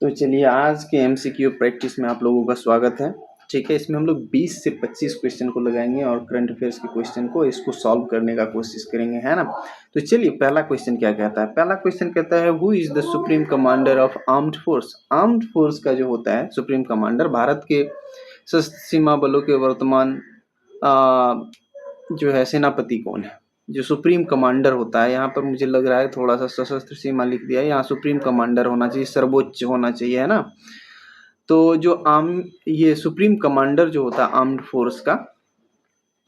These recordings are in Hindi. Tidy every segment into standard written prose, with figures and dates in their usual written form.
तो चलिए आज के एमसीक्यू प्रैक्टिस में आप लोगों का स्वागत है। ठीक है, इसमें हम लोग 20 से 25 क्वेश्चन को लगाएंगे और करंट अफेयर्स के क्वेश्चन को इसको सॉल्व करने का कोशिश करेंगे, है ना। तो चलिए पहला क्वेश्चन क्या कहता है। पहला क्वेश्चन कहता है who is the supreme commander of armed force. Armed force का जो होता है सुप्रीम कमांडर, भारत के सशस्त्र सीमा बलों के वर्तमान जो है सेनापति कौन है। जो सुप्रीम कमांडर होता है, यहाँ पर मुझे लग रहा है थोड़ा सा सशस्त्र सीमा लिख दिया है, यहाँ सुप्रीम कमांडर होना चाहिए, सर्वोच्च होना चाहिए, है ना। तो जो ये सुप्रीम कमांडर जो होता है आर्म्ड फोर्स का,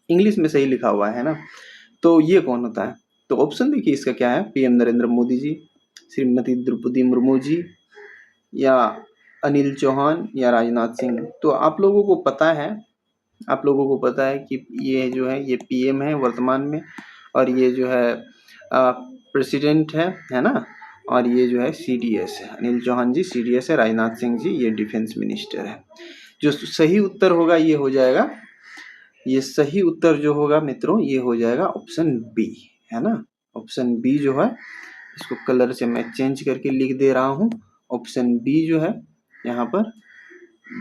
इंग्लिश में सही लिखा हुआ है ना। तो ये कौन होता है। तो ऑप्शन देखिए इसका क्या है, पीएम नरेंद्र मोदी जी, श्रीमती द्रौपदी मुर्मू जी, या अनिल चौहान, या राजनाथ सिंह। तो आप लोगों को पता है कि ये जो है ये पीएम है वर्तमान में, और ये जो है प्रेसिडेंट है ना। और ये जो है सीडीएस है, अनिल चौहान जी सीडीएस है, राजनाथ सिंह जी ये डिफेंस मिनिस्टर है। जो सही उत्तर होगा ये हो जाएगा, ये सही उत्तर जो होगा मित्रों ये हो जाएगा ऑप्शन बी, है ना। ऑप्शन बी जो है, इसको कलर से मैं चेंज करके लिख दे रहा हूँ। ऑप्शन बी जो है यहाँ पर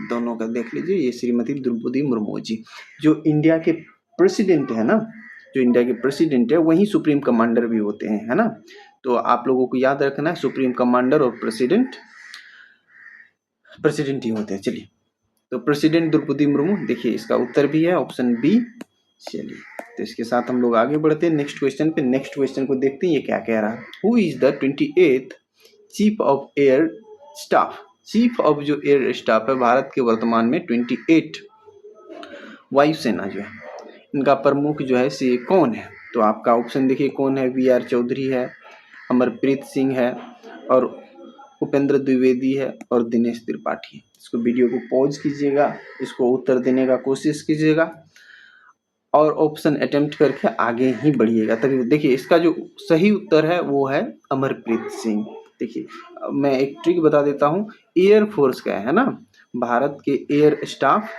दोनों का देख लीजिए, ये श्रीमती द्रौपदी मुर्मू जी जो इंडिया के प्रेसिडेंट है ना, जो इंडिया के प्रेसिडेंट है वही सुप्रीम कमांडर भी होते हैं, है ना। तो आप लोगों को याद रखना है सुप्रीम कमांडर और प्रेसिडेंट ही होते हैं। चलिए तो प्रेसिडेंट द्रौपदी मुर्मू, देखिए इसका उत्तर भी है ऑप्शन बी। चलिए तो इसके साथ हम लोग आगे बढ़ते हैं नेक्स्ट क्वेश्चन पे। नेक्स्ट क्वेश्चन को देखते हैं ये क्या कह रहा है। Who is the 28th chief of air staff. Chief of जो एयर स्टाफ है भारत के वर्तमान में 28 वायुसेना जो है इनका प्रमुख जो है से कौन है। तो आपका ऑप्शन देखिए कौन है, वी आर चौधरी है, अमरप्रीत सिंह है, और उपेंद्र द्विवेदी है, और दिनेश त्रिपाठी है। इसको वीडियो को पॉज कीजिएगा, इसको उत्तर देने का कोशिश कीजिएगा और ऑप्शन अटेम्प्ट करके आगे ही बढ़िएगा तभी। देखिए इसका जो सही उत्तर है वो है अमरप्रीत सिंह। देखिए मैं एक ट्रिक बता देता हूँ, एयर फोर्स का है ना, भारत के एयर स्टाफ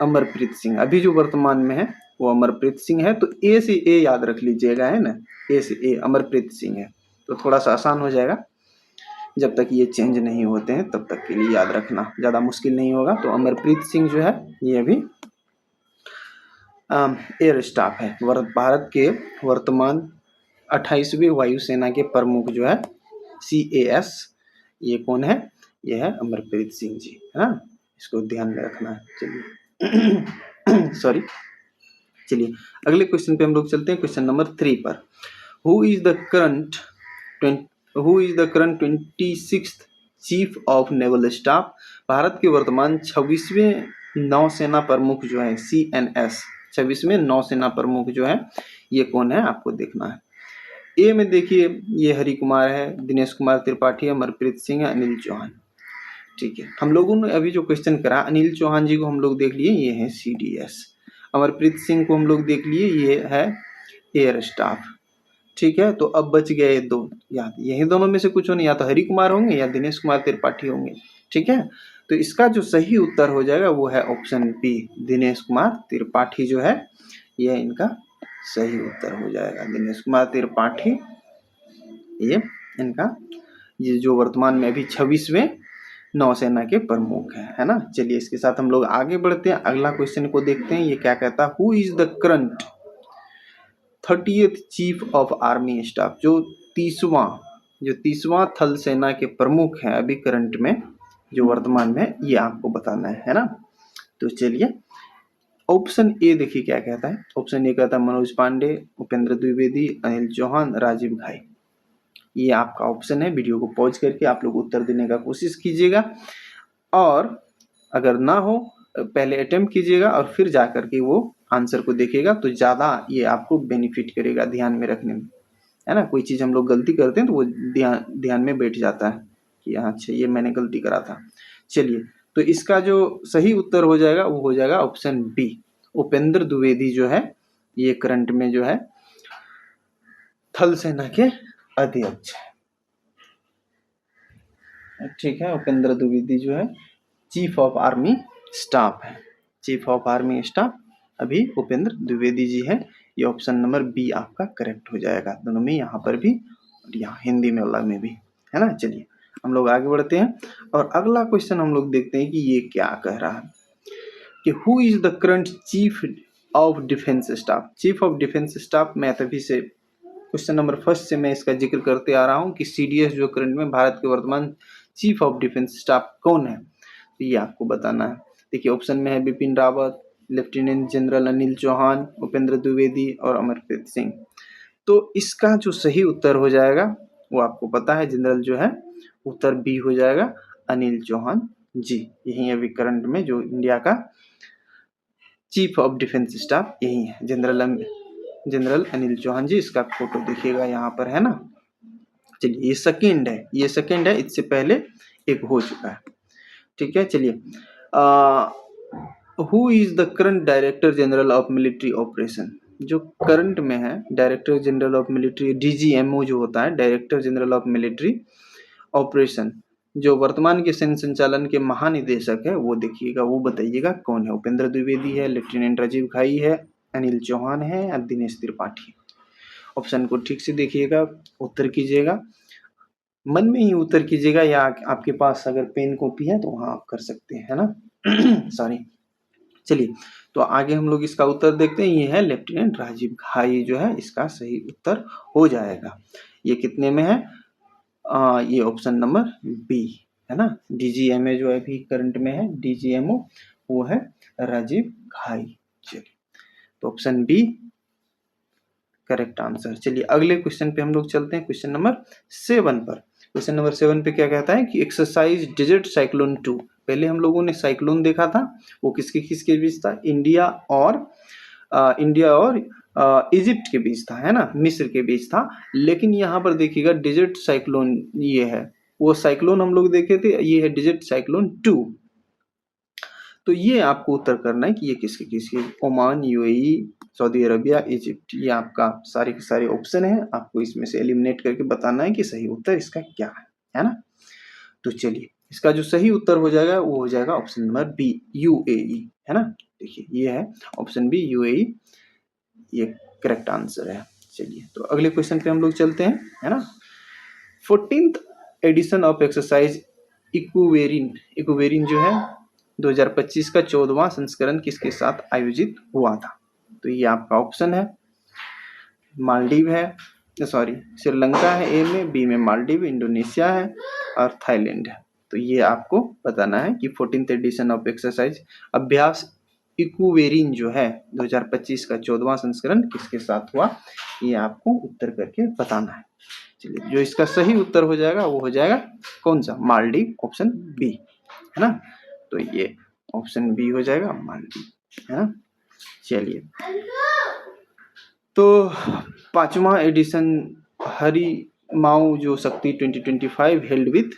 अमरप्रीत सिंह अभी जो वर्तमान में है वो अमरप्रीत सिंह है। तो ए से ए याद रख लीजिएगा, है ना, ए से ए अमरप्रीत सिंह है। तो थोड़ा सा आसान हो जाएगा, जब तक ये चेंज नहीं होते हैं तब तक के लिए याद रखना, ज़्यादा मुश्किल नहीं होगा। तो अमरप्रीत सिंह जो है ये भी एयर स्टाफ है, भारत के वर्तमान 28वीं वायुसेना के प्रमुख जो है CAS, ये कौन है, ये है अमरप्रीत सिंह जी, है ना। इसको ध्यान में रखना है। चलिए सॉरी, चलिए अगले क्वेश्चन पे हम लोग चलते हैं, क्वेश्चन नंबर 3 पर। Who is the current 26th chief of naval staff. Bharat के वर्तमान 26वें नौसेना प्रमुख जो है CNS, 26वें नौसेना प्रमुख जो है ये कौन है आपको देखना है। ए में देखिए ये हरि कुमार है, दिनेश कुमार त्रिपाठी, अमरप्रीत सिंह है, अनिल चौहान। ठीक है, हम लोगों ने अभी जो क्वेश्चन करा अनिल चौहान जी को हम लोग देख लिए, ये है CDS। अमरप्रीत सिंह को हम लोग देख लिए, ये है एयर स्टाफ। ठीक है, तो अब बच गए दो, याद यही दोनों में से कुछ होने, या तो हरि कुमार होंगे या दिनेश कुमार त्रिपाठी होंगे। ठीक है, तो इसका जो सही उत्तर हो जाएगा वो है ऑप्शन बी, दिनेश कुमार त्रिपाठी जो है यह इनका सही उत्तर हो जाएगा। दिनेश कुमार त्रिपाठी ये इनका, ये जो वर्तमान में अभी 26वें नौसेना के प्रमुख है ना। चलिए इसके साथ हम लोग आगे बढ़ते हैं, अगला क्वेश्चन को देखते हैं ये क्या कहता है। Who is the current 30th chief of army staff. जो तीसवां थल सेना के प्रमुख हैं अभी करंट में जो वर्तमान में, ये आपको बताना है ना। तो चलिए ऑप्शन ए देखिए क्या कहता है। ऑप्शन ए कहता है मनोज पांडे, उपेंद्र द्विवेदी, अनिल चौहान, राजीव घाई। ये आपका ऑप्शन है, वीडियो को पॉज करके आप लोग उत्तर देने का कोशिश कीजिएगा, और अगर ना हो पहले अटेम्प्ट कीजिएगा और फिर जा करके वो आंसर को देखिएगा, तो ज़्यादा ये आपको बेनिफिट करेगा ध्यान में रखने में, है ना। कोई चीज़ हम लोग गलती करते हैं तो वो ध्यान में बैठ जाता है कि हाँ अच्छा ये मैंने गलती करा था। चलिए तो इसका जो सही उत्तर हो जाएगा वो हो जाएगा ऑप्शन बी, उपेंद्र द्विवेदी जो है ये करंट में जो है थल सेना के अध्यक्ष है। ठीक है, उपेंद्र द्विवेदी जो है चीफ ऑफ आर्मी स्टाफ है, चीफ ऑफ आर्मी स्टाफ अभी उपेंद्र द्विवेदी जी है। ये ऑप्शन नंबर बी आपका करेक्ट हो जाएगा, दोनों में, यहाँ पर भी और यहाँ हिंदी में वाला में भी, है ना। चलिए हम लोग आगे बढ़ते हैं और अगला क्वेश्चन हम लोग देखते हैं कि ये क्या कह रहा है कि who is the current chief of defence staff. Chief of defence staff मैं तभी से क्वेश्चन नंबर फर्स्ट से मैं इसका जिक्र करते आ रहा हूँ कि सीडीएस जो करंट में भारत के वर्तमान चीफ ऑफ डिफेंस स्टाफ कौन है, तो ये आपको बताना है। देखिए ऑप्शन में है बिपिन रावत, लेफ्टिनेंट जनरल अनिल चौहान, उपेंद्र द्विवेदी और अमरप्रीत सिंह। तो इसका जो सही उत्तर हो जाएगा वो आपको पता है, जनरल जो है उत्तर बी हो जाएगा, अनिल चौहान जी। यही अभी करंट में जो इंडिया का चीफ ऑफ डिफेंस स्टाफ यही है, जनरल अनिल चौहान जी। इसका फोटो देखिएगा यहाँ पर है ना। चलिए ये सेकंड है, इससे पहले एक हो चुका है। ठीक है, चलिए who is the current director general of military operation. जो करंट में है director general of military, DGMO जो होता है, director general of military operation, जो वर्तमान के सैन्य संचालन के महानिदेशक है, वो देखिएगा, वो बताइएगा कौन है। उपेंद्र द्विवेदी है, लेफ्टिनेंट राजीव घाई है, अनिल चौहान है या दिनेश त्रिपाठी। ऑप्शन को ठीक से देखिएगा, उत्तर कीजिएगा, मन में ही उत्तर कीजिएगा, या आपके पास अगर पेन कॉपी है तो वहां आप कर सकते हैं, है ना। सॉरी। चलिए तो आगे हम लोग इसका उत्तर देखते हैं। ये है लेफ्टिनेंट राजीव घाई जो है इसका सही उत्तर हो जाएगा। ये कितने में है? ये ऑप्शन नंबर बी है ना। डीजीएमए जो अभी करंट में है, डीजीएमओ वो है राजीव घाई। चलिए तो ऑप्शन बी करेक्ट आंसर। चलिए अगले क्वेश्चन पे हम लोग चलते हैं, क्वेश्चन नंबर 7 पर। क्वेश्चन नंबर 7 पे क्या कहता है कि एक्सरसाइज डिजिट साइक्लोन 2। पहले हम लोगों ने साइक्लोन देखा था, वो किसके किसके बीच था? इंडिया और इजिप्ट के बीच था, है ना, मिस्र के बीच था। लेकिन यहाँ पर देखिएगा डिजिट साइक्लोन ये है, वो साइक्लोन हम लोग देखे थे, ये है डिजिट साइक्लोन 2। तो ये आपको उत्तर करना है कि ये किसके किसके, Oman, UAE, Saudi Arabia, Egypt. ये आपका सारे के सारे ऑप्शन है, आपको इसमें से एलिमिनेट करके बताना है कि सही उत्तर इसका क्या है ना। तो चलिए इसका जो सही उत्तर हो जाएगा वो हो जाएगा ऑप्शन नंबर बी, यूएई, है ना। देखिए ये है ऑप्शन बी, यूएई, ये करेक्ट आंसर है। चलिए तो अगले क्वेश्चन पे हम लोग चलते हैं, है ना। 14th एडिशन ऑफ एक्सरसाइज इक्वेरिन जो है 2025 का 14वां संस्करण किसके साथ आयोजित हुआ था? तो ये आपका ऑप्शन है, मालदीव है, सॉरी श्रीलंका है ए में, बी में मालदीव, इंडोनेशिया है और थाईलैंड है। तो ये आपको बताना है कि 14th एडिशन ऑफ एक्सरसाइज अभ्यास इक्वेरिन जो है 2025 का 14वां संस्करण किसके साथ हुआ, ये आपको उत्तर करके बताना है। चलिए जो इसका सही उत्तर हो जाएगा वो हो जाएगा कौन सा? मालदीव, ऑप्शन बी, है ना। तो ये ऑप्शन बी हो जाएगा, मालदीव, है ना। चलिए तो 5वां एडिशन हरिमाऊ जो शक्ति 2025 हेल्ड विथ,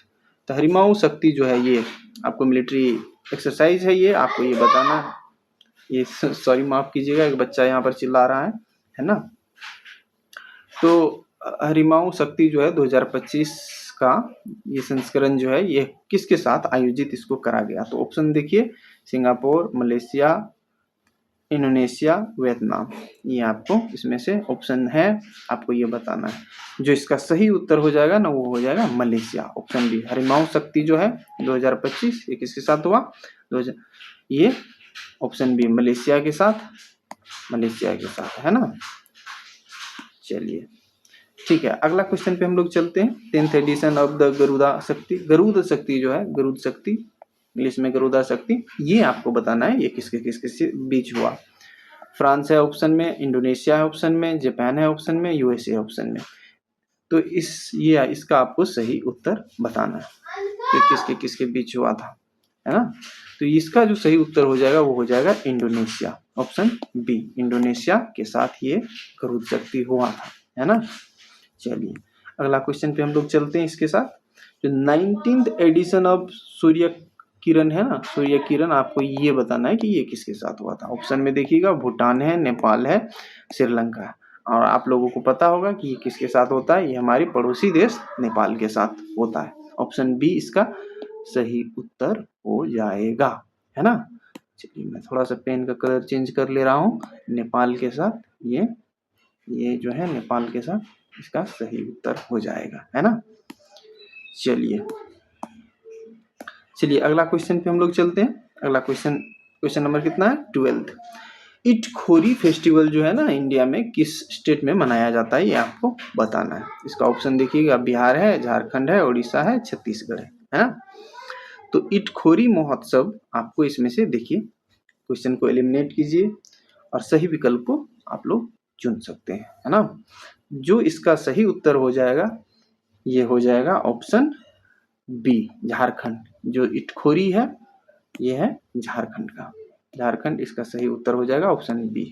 तो हरिमाऊ शक्ति जो है ये आपको मिलिट्री एक्सरसाइज है, ये आपको ये बताना है। ये सॉरी माफ कीजिएगा, एक बच्चा यहाँ पर चिल्ला रहा है ना। तो हरिमाऊ शक्ति जो है 2025 का ये संस्करण जो है ये किसके साथ आयोजित इसको करा गया? तो ऑप्शन देखिए, सिंगापुर, मलेशिया, इंडोनेशिया, वियतनाम। ये आपको इसमें से ऑप्शन है, आपको ये बताना है। जो इसका सही उत्तर हो जाएगा ना वो हो जाएगा मलेशिया, ऑप्शन बी। हरिमाऊ शक्ति जो है 2025 ये किसके साथ हुआ? ये ऑप्शन बी मलेशिया के साथ, है ना। चलिए ठीक है, अगला क्वेश्चन पे हम लोग चलते हैं। 10th addition of the Garuda शक्ति, गरुड़ शक्ति जो है, गरुड़ शक्ति इंग्लिश में गरुड़ा शक्ति, ये आपको बताना है ये किसके किसके बीच हुआ। फ्रांस है ऑप्शन में, इंडोनेशिया है ऑप्शन में, जापान है ऑप्शन में, यूएसए है ऑप्शन में। तो इसका आपको सही उत्तर बताना है कि किसके किसके बीच हुआ था, है ना। तो इसका जो सही उत्तर हो जाएगा वो हो जाएगा इंडोनेशिया, ऑप्शन बी, इंडोनेशिया के साथ ये गरुड़ शक्ति हुआ था, है ना। चलिए अगला क्वेश्चन पे हम लोग चलते हैं इसके साथ। जो 19th addition of Surya Kiran है ना, सूर्य किरण, आपको ये बताना है कि ये किसके साथ हुआ था। ऑप्शन में देखिएगा, भूटान है, नेपाल है, श्रीलंका है। और आप लोगों को पता होगा कि ये किसके साथ होता है, ये हमारे पड़ोसी देश नेपाल के साथ होता है। ऑप्शन बी इसका सही उत्तर हो जाएगा, है ना। चलिए मैं थोड़ा सा पेन का कलर चेंज कर ले रहा हूँ। नेपाल के साथ ये जो है नेपाल के साथ इसका सही उत्तर हो जाएगा, है ना। चलिए चलिए अगला क्वेश्चन पे हम लोग चलते हैं। अगला क्वेश्चन नंबर कितना है? 12th। इटखोरी फेस्टिवल जो है ना इंडिया में किस स्टेट में मनाया जाता है, ये आपको बताना है। इसका ऑप्शन देखिएगा, बिहार है, झारखंड है, उड़ीसा है, छत्तीसगढ़ है ना। तो इटखोरी महोत्सव आपको इसमें से देखिए, क्वेश्चन को एलिमिनेट कीजिए और सही विकल्प को आप लोग चुन सकते हैं, है ना। जो इसका सही उत्तर हो जाएगा ये हो जाएगा ऑप्शन बी, झारखंड। जो इटखोरी है ये है झारखंड का, झारखंड इसका सही उत्तर हो जाएगा ऑप्शन बी,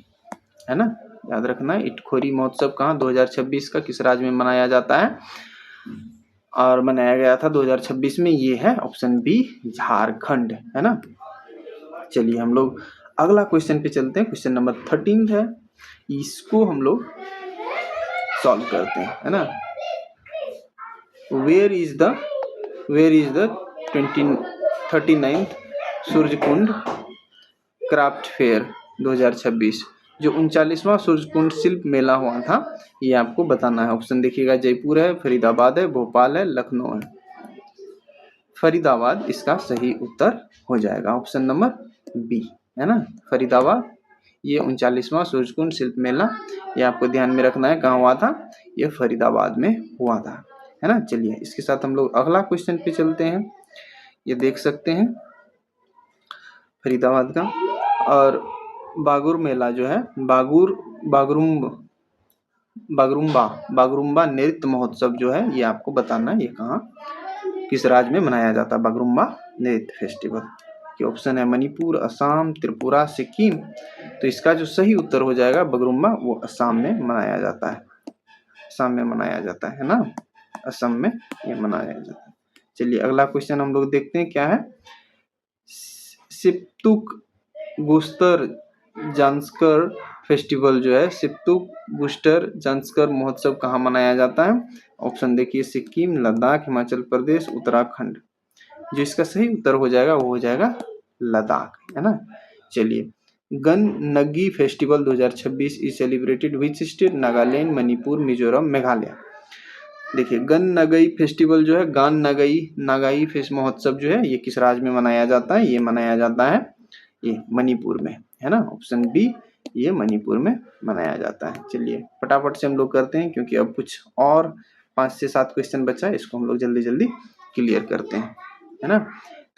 है ना। याद रखना है इटखोरी महोत्सव कहाँ 2026 का किस राज्य में मनाया जाता है, और मनाया गया था 2026 में, ये है ऑप्शन बी, झारखंड, है ना। चलिए हम लोग अगला क्वेश्चन पे चलते हैं। क्वेश्चन नंबर 13 है, इसको हम लोग सॉल्व करते हैं, है ना। Where is the 39th Suryakund craft fair 2026, जो 39वां सूर्यकुंड शिल्प मेला हुआ था, ये आपको बताना है। ऑप्शन देखिएगा, जयपुर है, फरीदाबाद है, भोपाल है, लखनऊ है। फरीदाबाद इसका सही उत्तर हो जाएगा, ऑप्शन नंबर बी, है ना। फरीदाबाद, ये 39वां सूर्यकुंड शिल्प मेला, ये आपको ध्यान में रखना है, कहाँ हुआ था, ये फरीदाबाद में हुआ था, है ना। चलिए इसके साथ हम लोग अगला क्वेश्चन पे चलते हैं। ये देख सकते हैं फरीदाबाद का, और बागुर मेला जो है, बागरुम्बा नृत्य महोत्सव जो है, ये आपको बताना है, ये कहाँ किस राज्य में मनाया जाता है बागरुम्बा नृत्य फेस्टिवल। के ऑप्शन है मणिपुर, असम, त्रिपुरा, सिक्किम। तो इसका जो सही उत्तर हो जाएगा बागरुम्बा, वो असम में मनाया जाता है, असम में मनाया जाता है ना, असम में ये मनाया जाता है। चलिए अगला क्वेश्चन हम लोग देखते हैं क्या है। सिप्तुक गुस्तर जांस्कर फेस्टिवल जो है, सिप्तुक गुस्टर जांस्कर महोत्सव कहाँ मनाया जाता है। ऑप्शन देखिए, सिक्किम, लद्दाख, हिमाचल प्रदेश, उत्तराखंड। जो इसका सही उत्तर हो जाएगा वो हो जाएगा लद्दाख, है ना। चलिए Gaan Ngai festival 2026 is celebrated which state, Nagaland, Manipur, Mizoram, Meghalaya. देखिए गन नगई फेस्टिवल जो है, गान नागाई फेस्ट महोत्सव जो है, ये किस राज्य में मनाया जाता है, ये मनाया जाता है ये मणिपुर में, है ना। ऑप्शन बी, ये मणिपुर में मनाया जाता है। चलिए फटाफट से हम लोग करते हैं, क्योंकि अब कुछ और 5 से 7 क्वेश्चन बचा है, इसको हम लोग जल्दी जल्दी क्लियर करते हैं, है ना।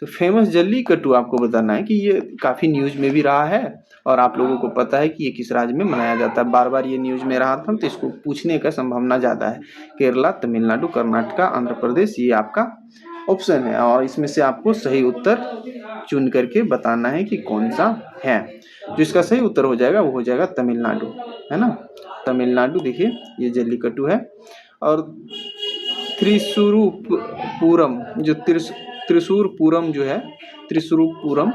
तो फेमस जल्लीकट्टू आपको बताना है कि ये काफी न्यूज में भी रहा है, और आप लोगों को पता है कि ये किस राज्य में मनाया जाता है। बार बार ये न्यूज में रहा था, तो इसको पूछने का संभावना ज्यादा है। केरला, तमिलनाडु, कर्नाटका, आंध्र प्रदेश, ये आपका ऑप्शन है, और इसमें से आपको सही उत्तर चुन करके बताना है कि कौन सा है। जो इसका सही उत्तर हो जाएगा वो हो जाएगा तमिलनाडु, है ना। तमिलनाडु, देखिए ये जल्लीकट्टू है। और त्रिशूरपूरम जो त्रिशूरपूरम जो है, त्रिशूरपूरम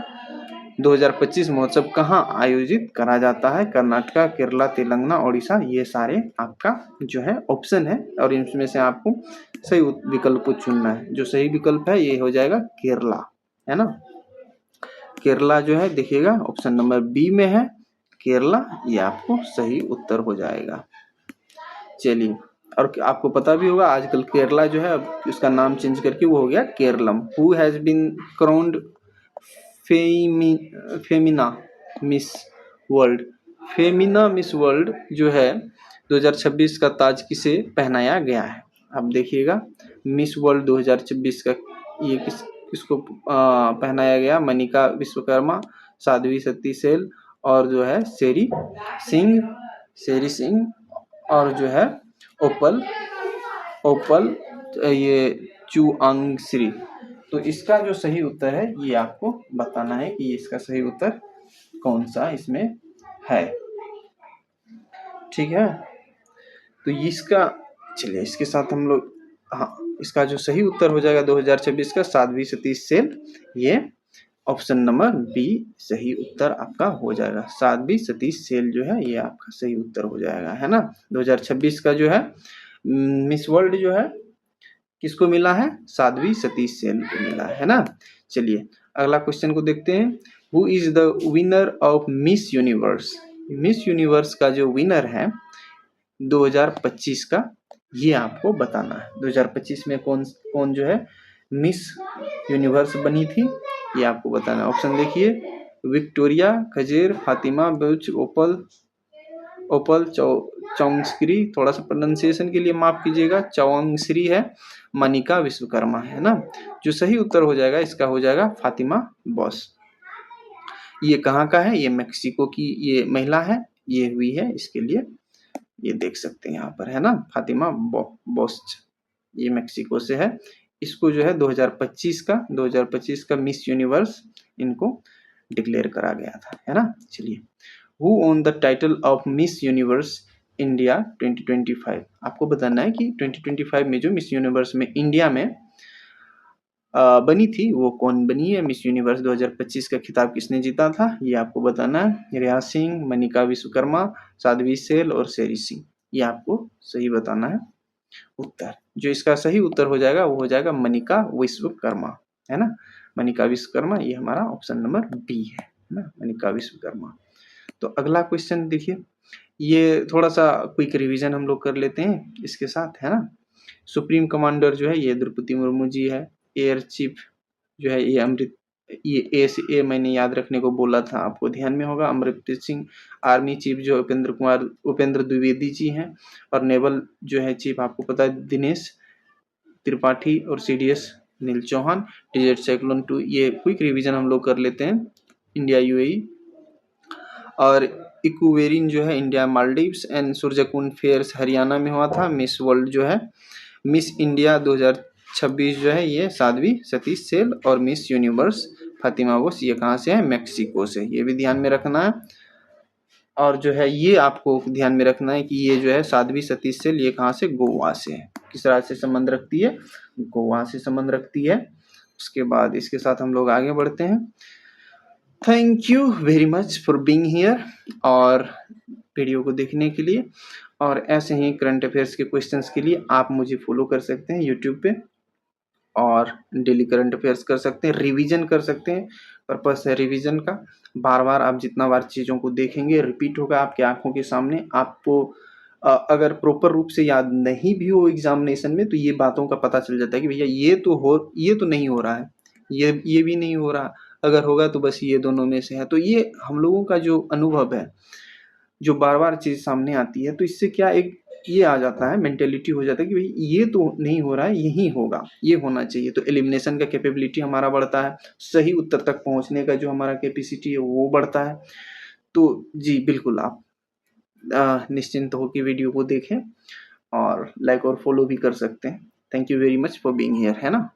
2025 महोत्सव कहाँ आयोजित करा जाता है। कर्नाटका, केरला, तेलंगाना, ओडिशा, ये सारे आपका जो है ऑप्शन है, और इनमें से आपको सही विकल्प को चुनना है। जो सही विकल्प है ये हो जाएगा केरला, है ना। केरला जो है देखिएगा ऑप्शन नंबर बी में है केरला, ये आपको सही उत्तर हो जाएगा। चलिए, और आपको पता भी होगा आजकल केरला जो है अब उसका नाम चेंज करके वो हो गया Keralam. Who has been crowned Femina Miss World. Femina Miss World जो है 2026 का ताज किसे पहनाया गया है। अब देखिएगा मिस वर्ल्ड 2026 का ये किसको पहनाया गया। मनिका विश्वकर्मा, साध्वी सती सेल, और जो है शेरी सिंह, और जो है ओपल ये चुआंगश्री। तो इसका जो सही उत्तर है ये आपको बताना है कि इसका सही उत्तर कौन सा इसमें है, ठीक है। तो इसका चलिए इसके साथ हम लोग, हाँ, इसका जो सही उत्तर हो जाएगा 2026 का साध्वी सती सेल, ये ऑप्शन नंबर बी सही उत्तर आपका हो जाएगा। साध्वी सती सेल जो है ये आपका सही उत्तर हो जाएगा, है ना। 2026 का जो है मिस वर्ल्ड जो है किसको मिला है, साध्वी सती सेल को मिला है ना। चलिए अगला क्वेश्चन को देखते हैं। Who is the winner of miss universe. Miss universe का जो विनर है 2025 का, ये आपको बताना है। 2025 में कौन जो है मिस यूनिवर्स बनी थी, ये आपको बताना है। ऑप्शन देखिए, विक्टोरिया, खजेर, फातिमा बुच, ओपल चौंगश्री, थोड़ा सा प्रोनाउंसिएशन के लिए माफ कीजिएगा, चौंगश्री है, मनिका विश्वकर्मा है ना। जो सही उत्तर हो जाएगा इसका हो जाएगा फातिमा बॉस। ये कहाँ का है? ये मेक्सिको की ये महिला है, ये हुई है, इसके लिए ये देख सकते हैं यहाँ पर है ना, फातिमा बॉस, ये मेक्सिको से है। इसको जो है 2025 का मिस यूनिवर्स इनको डिक्लेयर करा गया था, है ना। चलिए, who own the title of miss universe India 2025, आपको बताना है कि 2025 में जो मिस यूनिवर्स में इंडिया में बनी थी वो कौन बनी है। मिस यूनिवर्स 2025 का खिताब किसने जीता था, ये आपको बताना है। रिया सिंह, मनिका विश्वकर्मा, साध्वी सेल और शेरी सिंह, ये आपको सही बताना है उत्तर। जो इसका सही उत्तर हो जाएगा वो हो जाएगा मनिका विश्वकर्मा, है ना। मनिका विश्वकर्मा, ये हमारा ऑप्शन नंबर बी है ना, मनिका विश्वकर्मा। तो अगला क्वेश्चन देखिए, ये थोड़ा सा क्विक रिवीजन हम लोग कर लेते हैं इसके साथ, है ना। सुप्रीम कमांडर जो है ये द्रौपदी मुर्मू जी है। एयर चीफ जो है ये ए से ए मैंने याद रखने को बोला था, आपको ध्यान में होगा, अमरप्रीत सिंह। आर्मी चीफ जो उपेंद्र द्विवेदी जी हैं। और नेवल जो है चीफ आपको पता है दिनेश त्रिपाठी और सीडीएस नील चौहान। डेजर्ट साइक्लोन 2, ये क्विक रिवीजन हम लोग कर लेते हैं। इंडिया यूएई और इक्वेरिन जो है India Maldives and Suryakund fairs Haryana में हुआ था। मिस वर्ल्ड जो है मिस इंडिया 2026 जो है ये साध्वी सतीश सेल और मिस यूनिवर्स फातिमा बोस, ये कहाँ से है? मेक्सिको से, ये भी ध्यान में रखना है। और जो है ये आपको ध्यान में रखना है कि ये जो है साध्वी सतीश सेल, ये कहाँ से? गोवा से है। किस राज्य से संबंध रखती है? गोवा से संबंध रखती है। उसके बाद इसके साथ हम लोग आगे बढ़ते हैं। Thank you very much for being here और वीडियो को देखने के लिए। और ऐसे ही करंट अफेयर्स के क्वेश्चंस के लिए आप मुझे फॉलो कर सकते हैं यूट्यूब पे और डेली करंट अफेयर्स कर सकते हैं, रिवीजन कर सकते हैं। पर्पस है रिवीजन का, बार बार आप जितना बार चीज़ों को देखेंगे रिपीट होगा आपकी आंखों के सामने। आपको अगर प्रॉपर रूप से याद नहीं भी हो एग्जामिनेशन में तो ये बातों का पता चल जाता है कि भैया ये तो नहीं हो रहा है, ये भी नहीं हो रहा, अगर होगा तो बस ये दोनों में से है। तो ये हम लोगों का जो अनुभव है, जो बार बार चीज़ सामने आती है, तो इससे क्या एक ये आ जाता है, मेंटेलिटी हो जाता है कि भाई ये तो नहीं हो रहा है, यही होगा, ये होना चाहिए। तो एलिमिनेशन का कैपेबिलिटी हमारा बढ़ता है, सही उत्तर तक पहुंचने का जो हमारा कैपेसिटी है वो बढ़ता है। तो जी बिल्कुल, आप निश्चिंत हो कि वीडियो को देखें और लाइक और फॉलो भी कर सकते हैं। Thank you very much for being here, है ना।